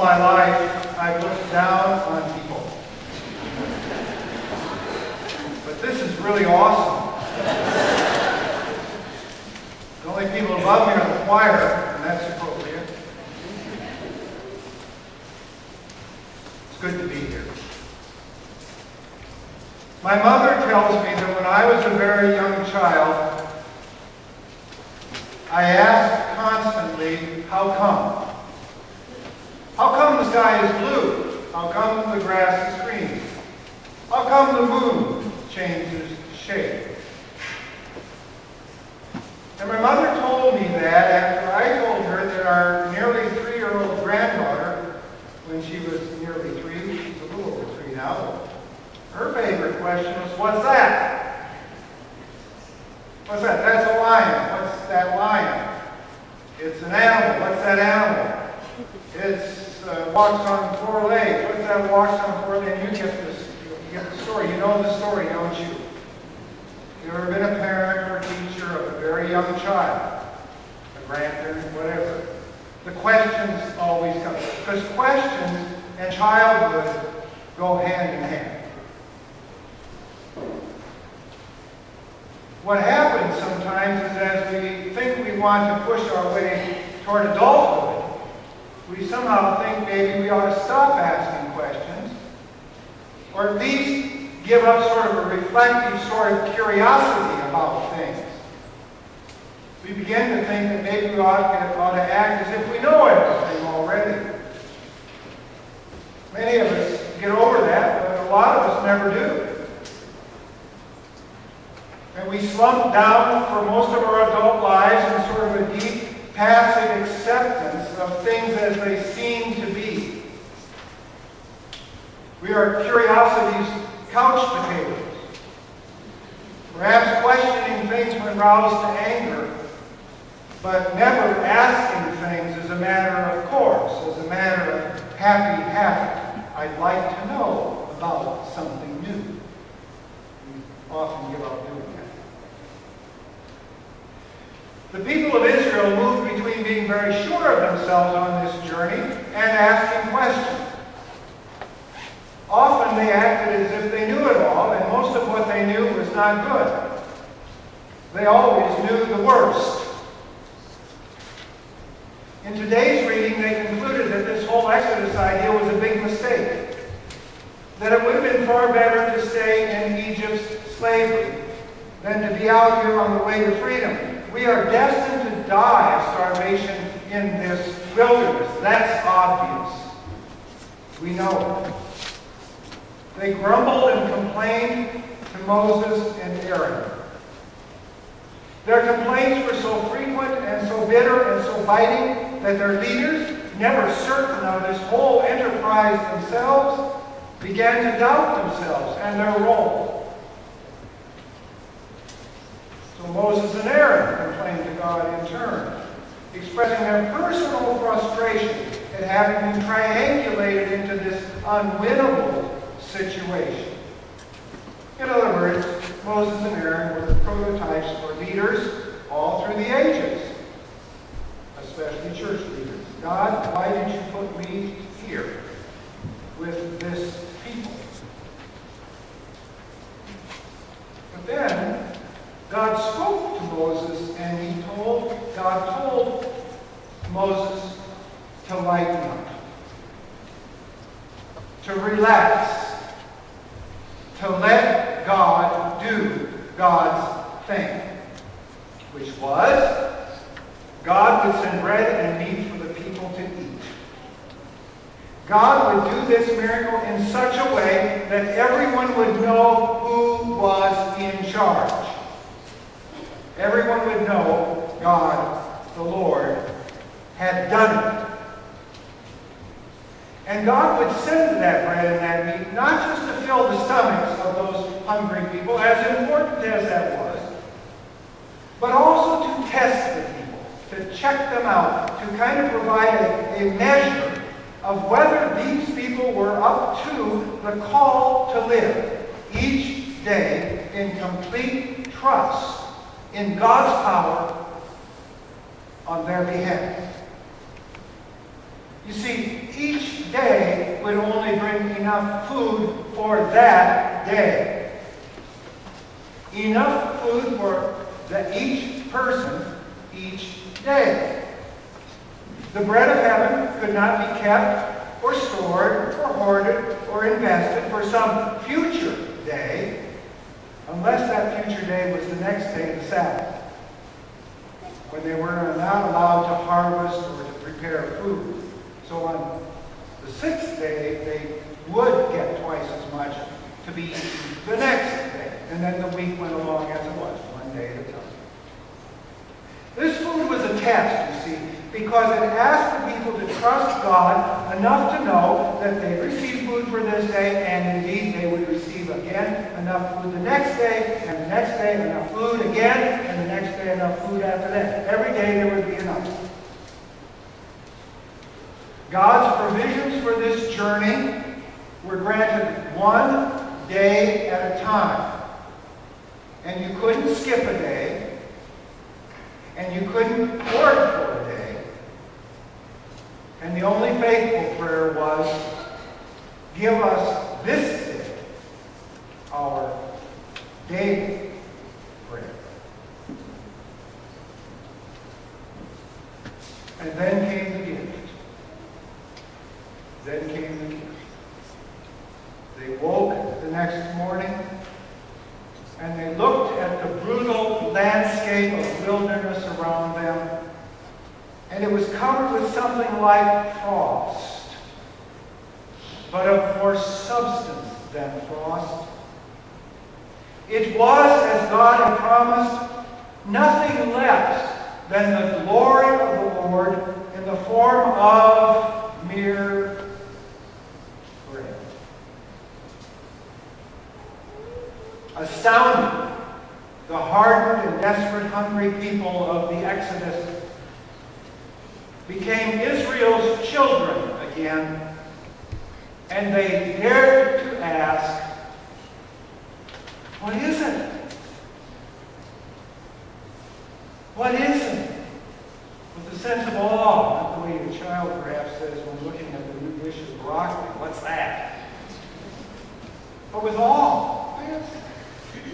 my life, I've looked down on people. But this is really awesome. The only people above me are the choir, and that's appropriate. It's good to be here. My mother tells me that when I was a very young child, I asked constantly, how come? How come the sky is blue? How come the grass is green? How come the moon changes shape? And my mother told me that after I told her that our nearly 3-year-old granddaughter, when she was nearly 3, she's a little over 3 now, her favorite question was, what's that? What's that? That's a lion. What's that lion? It's an animal. What's that animal? It's walks on 4 legs. What's that walks on 4 legs? And you get the story. You know the story, don't you? You've ever been a parent or a teacher of a very young child, a grandparent, whatever. The questions always come. Because questions and childhood go hand in hand. What happens sometimes is as we think we want to push our way toward adulthood, we somehow think maybe we ought to stop asking questions, or at least give up sort of a reflective sort of curiosity about things. We begin to think that maybe we ought to act as if we know everything already. Many of us get over that, but a lot of us never do. And we slump down for most of our adult lives in sort of a deep, passive acceptance of things as they seem to be. We are curiosity's couch potatoes, perhaps questioning things when roused to anger, but never asking things as a matter of course, as a matter of happy habit. I'd like to know about something new. We often give up doing that. The people of Israel moved between being very sure of themselves on this journey and asking questions. Often they acted as if they knew it all, and most of what they knew was not good. They always knew the worst. In today's reading, they concluded that this whole Exodus idea was a big mistake. That it would have been far better to stay in Egypt's slavery than to be out here on the way to freedom. We are destined to die of starvation in this wilderness. That's obvious. We know it. They grumbled and complained to Moses and Aaron. Their complaints were so frequent and so bitter and so biting that their leaders, never certain of this whole enterprise themselves, began to doubt themselves and their role. So Moses and Aaron complained to God in turn, expressing their personal frustration at having been triangulated into this unwinnable situation. In other words, Moses and Aaron were the prototypes for leaders all through the ages, especially church leaders. God, why did you put me here with this people? But then God spoke to Moses, and God told Moses to lighten up, to relax, to let God do God's thing, which was God would send bread and meat for the people to eat. God would do this miracle in such a way that everyone would know who was in charge. Everyone would know God, the Lord, had done it. And God would send that bread and that meat, not just to fill the stomachs of those hungry people, as important as that was, but also to test the people, to check them out, to kind of provide a measure of whether these people were up to the call to live each day in complete trust in God's power on their behalf. You see, each day would only bring enough food for that day. Enough food for each person each day. The bread of heaven could not be kept or stored or hoarded or invested for some future day unless that future day was the next day, the Sabbath, when they were not allowed to harvest or to prepare food. So on the sixth day, they would get twice as much to be eaten the next day. And then the week went along as it was, one day at a time. This food was a test, you see, because it asked the people to trust God enough to know that they received food for this day, and indeed they would receive again enough food the next day, and the next day enough food again, and the next day enough food after that. Every day there would be enough. God's provisions for this journey were granted one day at a time. And you couldn't skip a day, and you couldn't hoard for a day. And the only faithful prayer was, give us this day our daily bread. And then came the gift. Then came the gift. They woke the next morning, and they looked at the brutal landscape of wilderness around them, and it was covered with something like frost, but of more substance than frost. It was, as God had promised, nothing less than the glory of the Lord in the form of mere bread. Astounded, the hardened and desperate hungry people of the Exodus became Israel's children again, and they dared to ask, what is it? What is it? With a sense of awe, not the way a child perhaps says when looking at the new dish of broccoli, what's that? But with awe,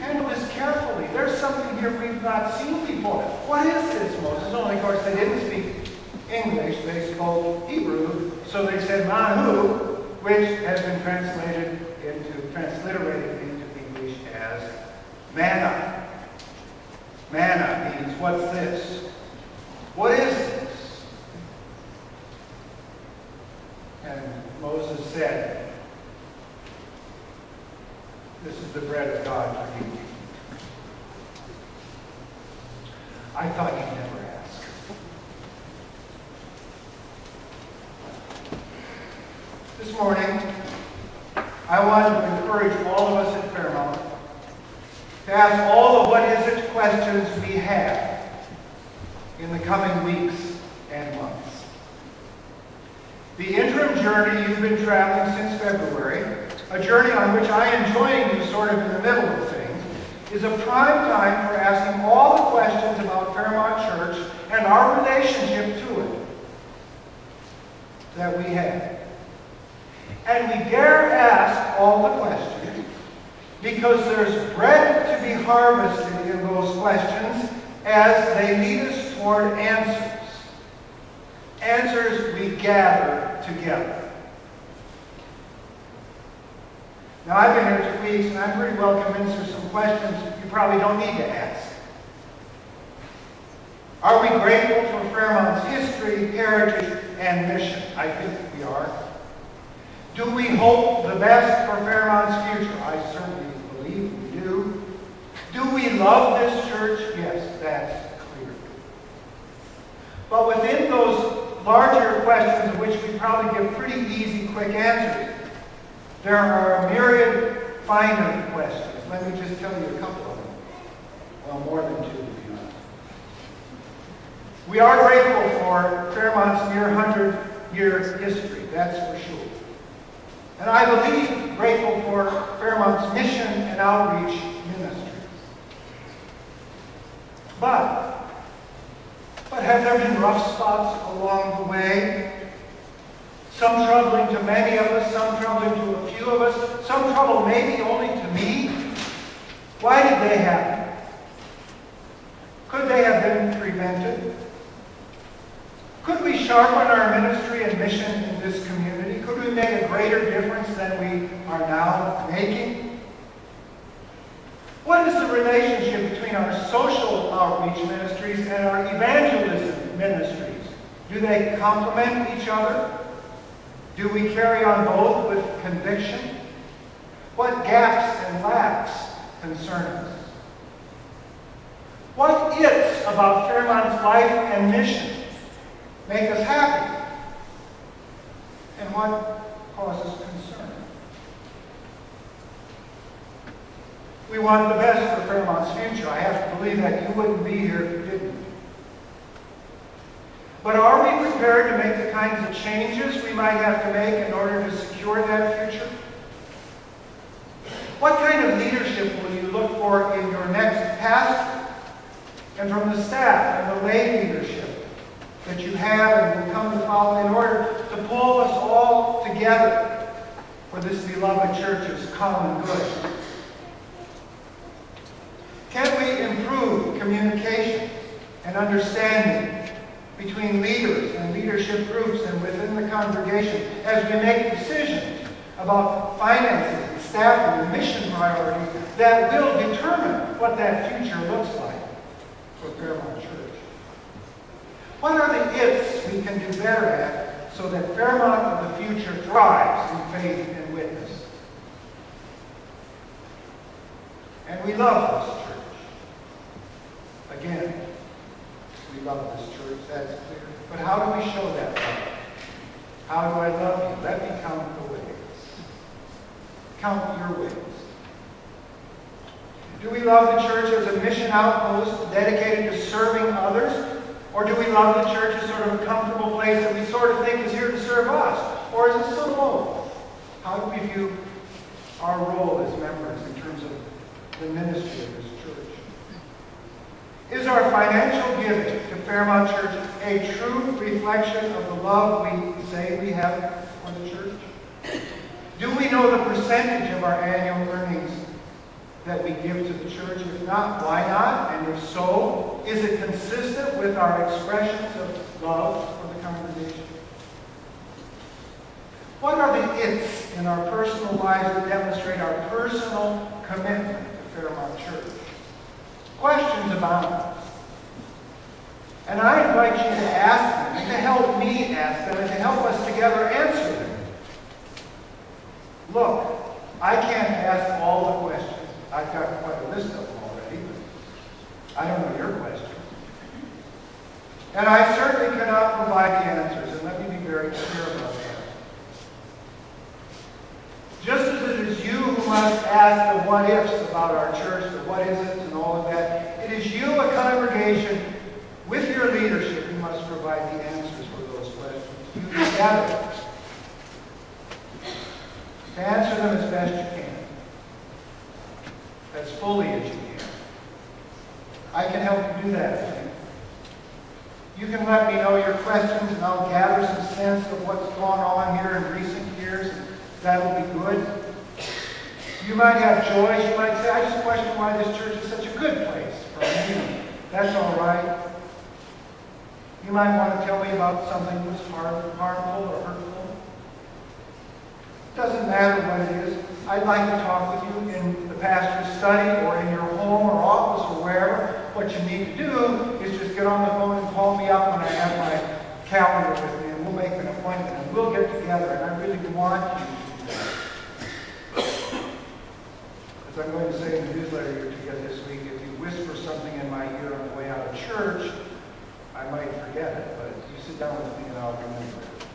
handle this carefully. There's something here we've not seen before. What is this, Moses? Only, of course, they didn't speak English. They spoke Hebrew, so they said Mahu, which has been transliterated into English as manna. Manna means, what's this? What is this? And Moses said, this is the bread of God for you. I thought you'd never ask. This morning, I wanted to encourage all of us at Fairmount to ask all the what is it questions we have in the coming weeks and months. The interim journey you've been traveling since February, a journey on which I am joining you sort of in the middle of things, is a prime time for asking all the questions about Fairmount Church and our relationship to it that we have. And we dare ask all the questions because there's bread to be harvested in those questions as they lead us toward answers. Answers we gather together. Now, I've been here 2 weeks, and I'm pretty well convinced there's some questions you probably don't need to ask. Are we grateful for Fairmount's history, heritage, and mission? I think we are. Do we hope the best for Fairmount's future? I certainly believe we do. Do we love this church? Yes, that's clear. But within those larger questions, which we probably give pretty easy, quick answers, there are a myriad finer questions. Let me just tell you a couple of them. Well, more than two, to be honest. We are grateful for Fairmount's near 100-year history, that's for sure. And I believe grateful for Fairmount's mission and outreach ministry. But have there been rough spots along the way? Some troubling to many of us, some troubling to a few of us, some trouble maybe only to me. Why did they happen? Could they have been prevented? Could we sharpen our ministry and mission in this community? Could we make a greater difference than we are now making? What is the relationship between our social outreach ministries and our evangelism ministries? Do they complement each other? Do we carry on both with conviction? What gaps and lacks concern us? What is about Fairmount's life and mission make us happy? And what causes concern? We want the best for Fairmount's future. I have to believe that you wouldn't be here if you didn't. But are we prepared to make the kinds of changes we might have to make in order to secure that future? What kind of leadership will you look for in your next pastor and from the staff and the lay leadership that you have and will come to follow in order to pull us all together for this beloved church's common good? Can we improve communication and understanding between leaders and leadership groups and within the congregation as we make decisions about finances and staffing and mission priorities that will determine what that future looks like for Fairmount Church? What are the ifs we can do better at so that Fairmount of the future thrives in faith and witness? And we love this church. Again, we love this church, that's clear. But how do we show that love? How do I love you? Let me count the ways. Count your ways. Do we love the church as a mission outpost dedicated to serving others? Or do we love the church as sort of a comfortable place that we sort of think is here to serve us? Or is it still both? How do we view our role as members in terms of the ministry of this church? Is our financial giving to Fairmount Church a true reflection of the love we say we have for the church? Do we know the percentage of our annual earnings that we give to the church? If not, why not? And if so, is it consistent with our expressions of love for the congregation? What are the it's in our personal lives that demonstrate our personal commitment to Fairmount Church? Questions abound. And I invite you to ask them, and to help me ask them, and to help us together answer them. Look, I can't ask all the questions. I've got quite a list of them already, but I don't know your questions. And I certainly cannot provide the answers, and let me be very clear about that. Just as it is you who must ask the what-ifs about our church, the what-is-its and all of that, it is you, a congregation, with your leadership, who must provide the answers for those questions. You together. To answer them as best you can. As fully as you can. I can help you do that, I think. You can let me know your questions, and I'll gather some sense of what's gone on here in recent years. That'll be good. You might have joys. You might say, I just question why this church is such a good place for me. That's all right. You might want to tell me about something that was harmful or hurtful. It doesn't matter what it is. I'd like to talk with you in the pastor's study or in your home or office or wherever. What you need to do is just get on the phone and call me up when I have my calendar with me, and we'll make an appointment, and we'll get together. And I really want you to do that. As I'm going to say in the newsletter you're to get this week, if you whisper something in my ear on the way out of church, I might forget it, but you sit down with me and I'll remember it.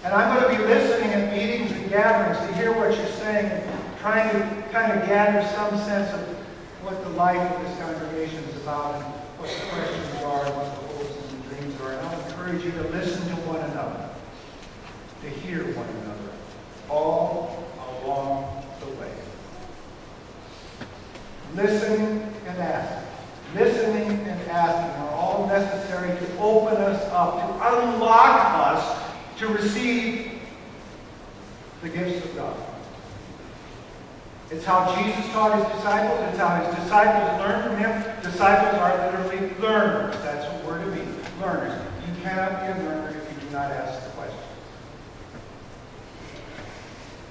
And I'm going to be listening at meetings and gatherings to hear what you're saying, and trying to kind of gather some sense of what the life of this congregation is about, and what the questions are, and what the hopes and the dreams are. And I'll encourage you to listen to one another, to hear one another, all along the way. Listening and asking. Listening and asking are all necessary to open us up, to unlock us to receive the gifts of God. It's how Jesus taught his disciples. It's how his disciples learned from him. Disciples are literally learners. That's what we're to be, learners. You cannot be a learner if you do not ask the question.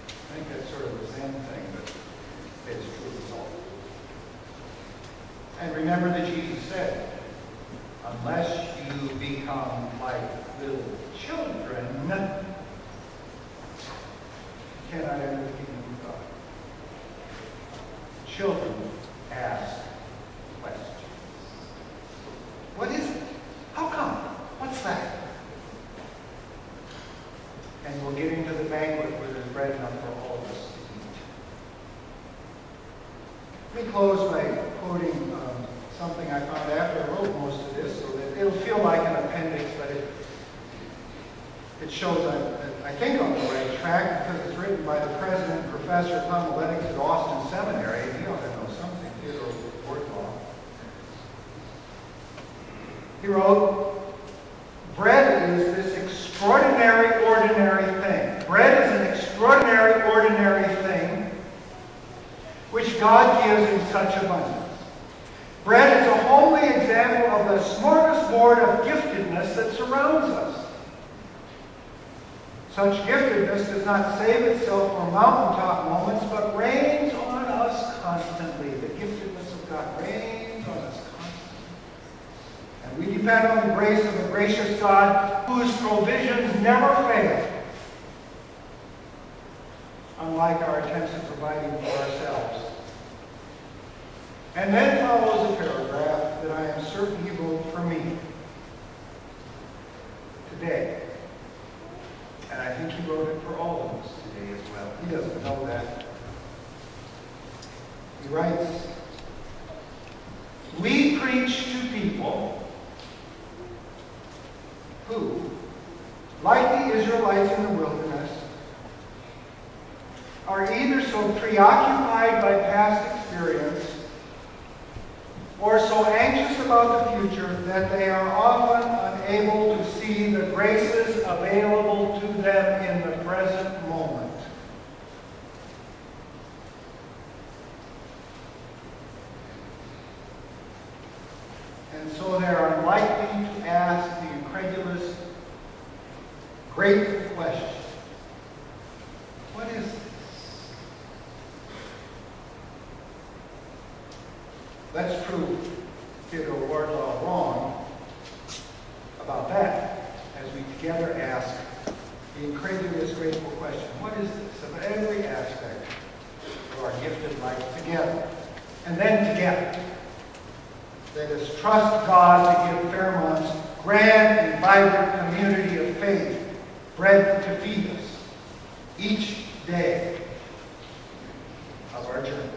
I think that's sort of a Zen thing, but it's true as all. And remember that Jesus said, unless you become like little children, you cannot enter the kingdom of God. Children ask questions. What is it? How come? What's that? And we'll get into the banquet where there's bread enough for all of us to eat. Let me close by quoting something I found after I wrote most of this, so that it'll feel like an appendix, but it shows I think on the right track, because it's written by the president and professor of homiletics at Austin Seminary. He ought to know something, Theodore Wardlaw. He wrote, bread is this extraordinary, ordinary thing. Bread is an extraordinary, ordinary thing which God gives in such abundance. Bread is a homely example of the smorgasbord of giftedness that surrounds us. Such giftedness does not save itself for mountaintop moments, but rains on us constantly. The giftedness of God rains on us constantly. And we depend on the grace of a gracious God whose provisions never fail, unlike our attempts at providing for ourselves. And then follows a paragraph that I am certain he wrote for me today. And I think he wrote it for all of us today as well. He doesn't know that. He writes, we preach to people who, like the Israelites in the wilderness, are either so preoccupied by past experience or so anxious about the future that they are often unable to see the graces available to them in the present moment. And so they are unlikely to ask the incredulous, great question, what is this? Let's prove Theodore Wardlaw wrong about that as we together ask the incredulous, grateful question, what is this? Of every aspect of our gifted life together. And then together, let us trust God to give Fairmount's grand and vibrant community of faith bread to feed us each day of our journey.